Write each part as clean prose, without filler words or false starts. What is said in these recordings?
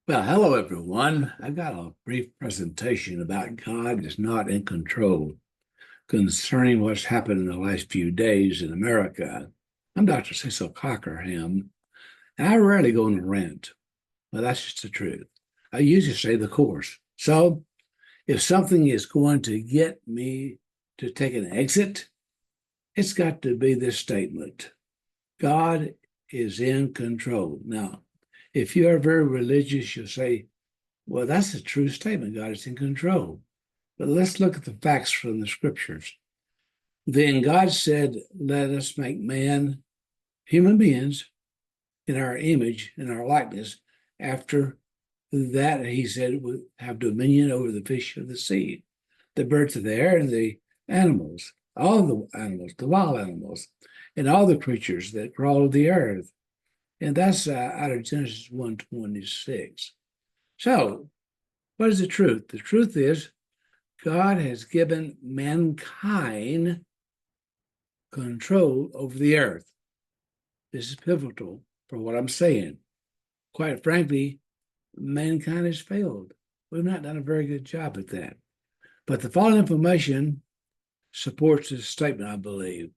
Well, hello everyone. I've got a brief presentation about God is not in control concerning what's happened in the last few days in America. I'm Dr. Cecil Cockerham, and I rarely go on a rant, but that's just the truth. I usually say the course. So if something is going to get me to take an exit, it's got to be this statement: God is in control. Now, if you are very religious, you'll say, well, that's a true statement. God is in control. But let's look at the facts from the scriptures. Then God said, let us make man, human beings, in our image, in our likeness. After that, he said, we have dominion over the fish of the sea, the birds of the air, and the animals, all the animals, the wild animals, and all the creatures that crawl of the earth. And that's out of Genesis 1:26. So, what is the truth? The truth is, God has given mankind control over the earth. This is pivotal for what I'm saying. Quite frankly, mankind has failed. We've not done a very good job at that. But the following information supports this statement, I believe.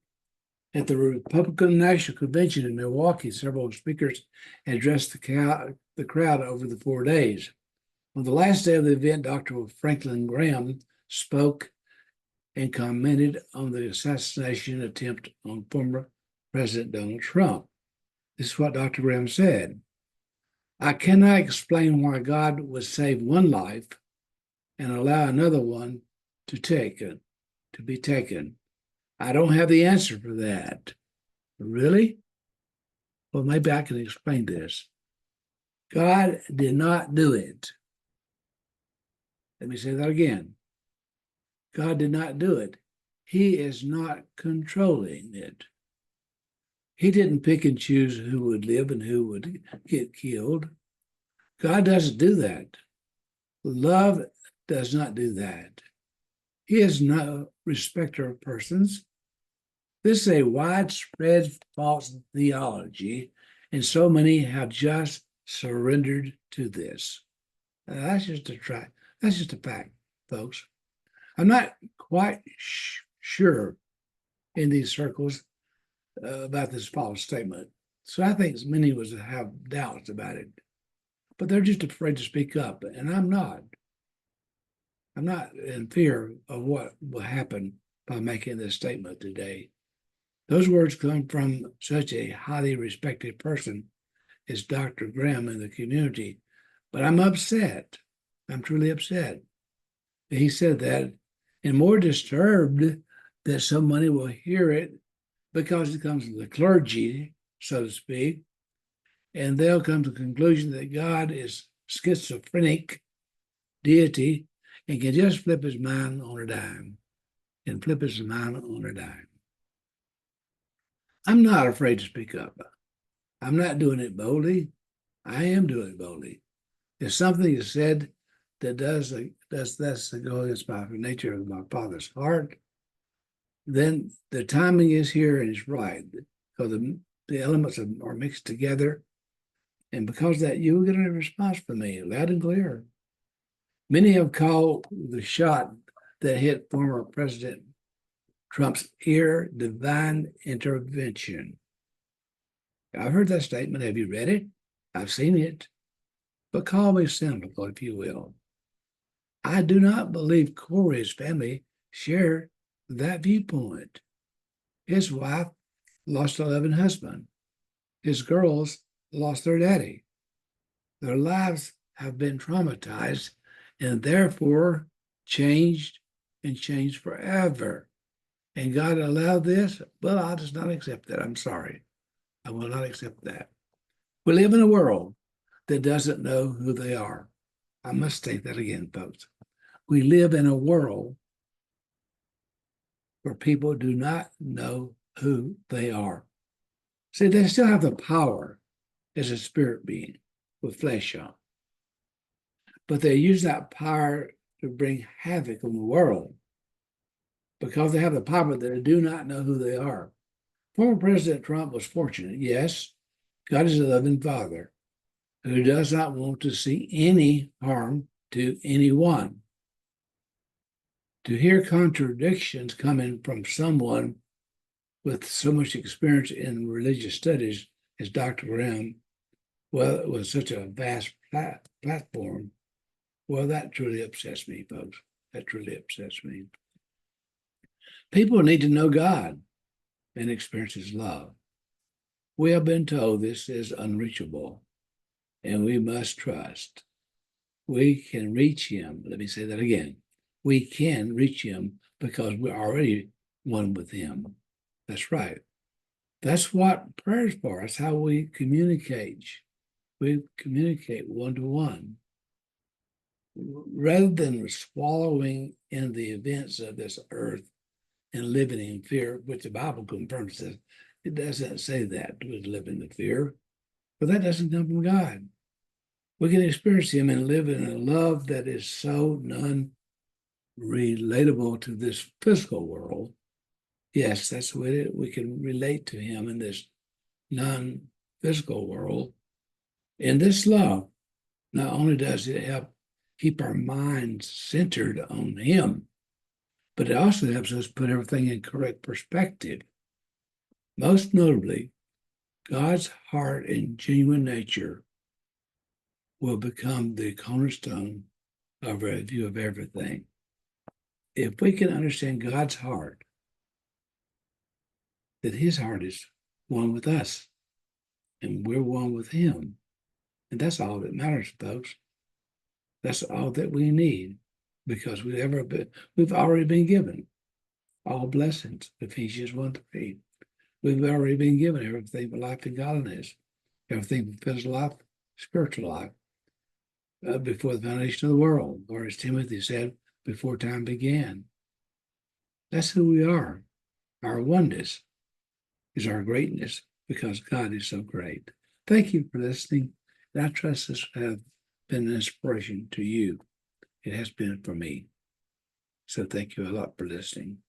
At the Republican National Convention in Milwaukee, several speakers addressed the crowd over the 4 days. On the last day of the event, Dr. Franklin Graham spoke and commented on the assassination attempt on former President Donald Trump. This is what Dr. Graham said. I cannot explain why God would save one life and allow another one to be taken. I don't have the answer for that. Really? Well, maybe I can explain this. God did not do it. Let me say that again. God did not do it. He is not controlling it. He didn't pick and choose who would live and who would get killed. God doesn't do that. Love does not do that. He is no respecter of persons. This is a widespread false theology, and so many have just surrendered to this. That's just a fact, folks. I'm not quite sure in these circles about this false statement. So I think many of us have doubts about it, but they're just afraid to speak up. And I'm not. I'm not in fear of what will happen by making this statement today. Those words come from such a highly respected person as Dr. Graham in the community, but I'm upset. I'm truly upset. He said that, and more disturbed that somebody will hear it because it comes from the clergy, so to speak, and they'll come to the conclusion that God is schizophrenic deity and can just flip his mind on a dime. I'm not afraid to speak up. I'm not doing it boldly. I am doing it boldly. If something is said that does go against my nature of my Father's heart, then the timing is here and it's right. So the elements are mixed together. And because of that, you will get a response from me, loud and clear. Many have called the shot that hit former President Trump's ear divine intervention. I've heard that statement. Have you read it? I've seen it. But call me cynical, if you will. I do not believe Corey's family share that viewpoint. His wife lost a loving husband. His girls lost their daddy. Their lives have been traumatized and therefore changed and changed forever. And God allowed this? Well, I'll just not accept that. I'm sorry. I will not accept that. We live in a world that doesn't know who they are. I must state that again, folks. We live in a world where people do not know who they are. See, they still have the power as a spirit being with flesh on, but they use that power to bring havoc on the world because they have the power that they do not know who they are. Former President Trump was fortunate. Yes, God is a loving father. who does not want to see any harm to anyone. To hear contradictions coming from someone with so much experience in religious studies as Dr. Graham, well, it was such a vast platform. Well, that truly upsets me, folks. That truly upsets me. People need to know God and experience his love. We have been told this is unreachable, and we must trust. We can reach him. Let me say that again. We can reach him because we're already one with him. That's right. That's what prayer is for. That's how we communicate. We communicate one to one. Rather than swallowing in the events of this earth and living in fear, which the Bible confirms says, it doesn't say that we live in the fear, but that doesn't come from God. We can experience him and live in a love that is so non-relatable to this physical world. Yes, that's the way we can relate to him in this non-physical world. And this love, not only does it help keep our minds centered on him, but it also helps us put everything in correct perspective. Most notably, God's heart and genuine nature will become the cornerstone of our view of everything. If we can understand God's heart, that his heart is one with us and we're one with him. And that's all that matters, folks. That's all that we need because we've already been given all blessings, Ephesians 1:3. We've already been given everything for life and godliness, everything for physical life, spiritual life, before the foundation of the world, or as Timothy said, before time began. That's who we are. Our oneness is our greatness because God is so great. Thank you for listening. And I trust this has been an inspiration to you. It has been for me. So thank you a lot for listening.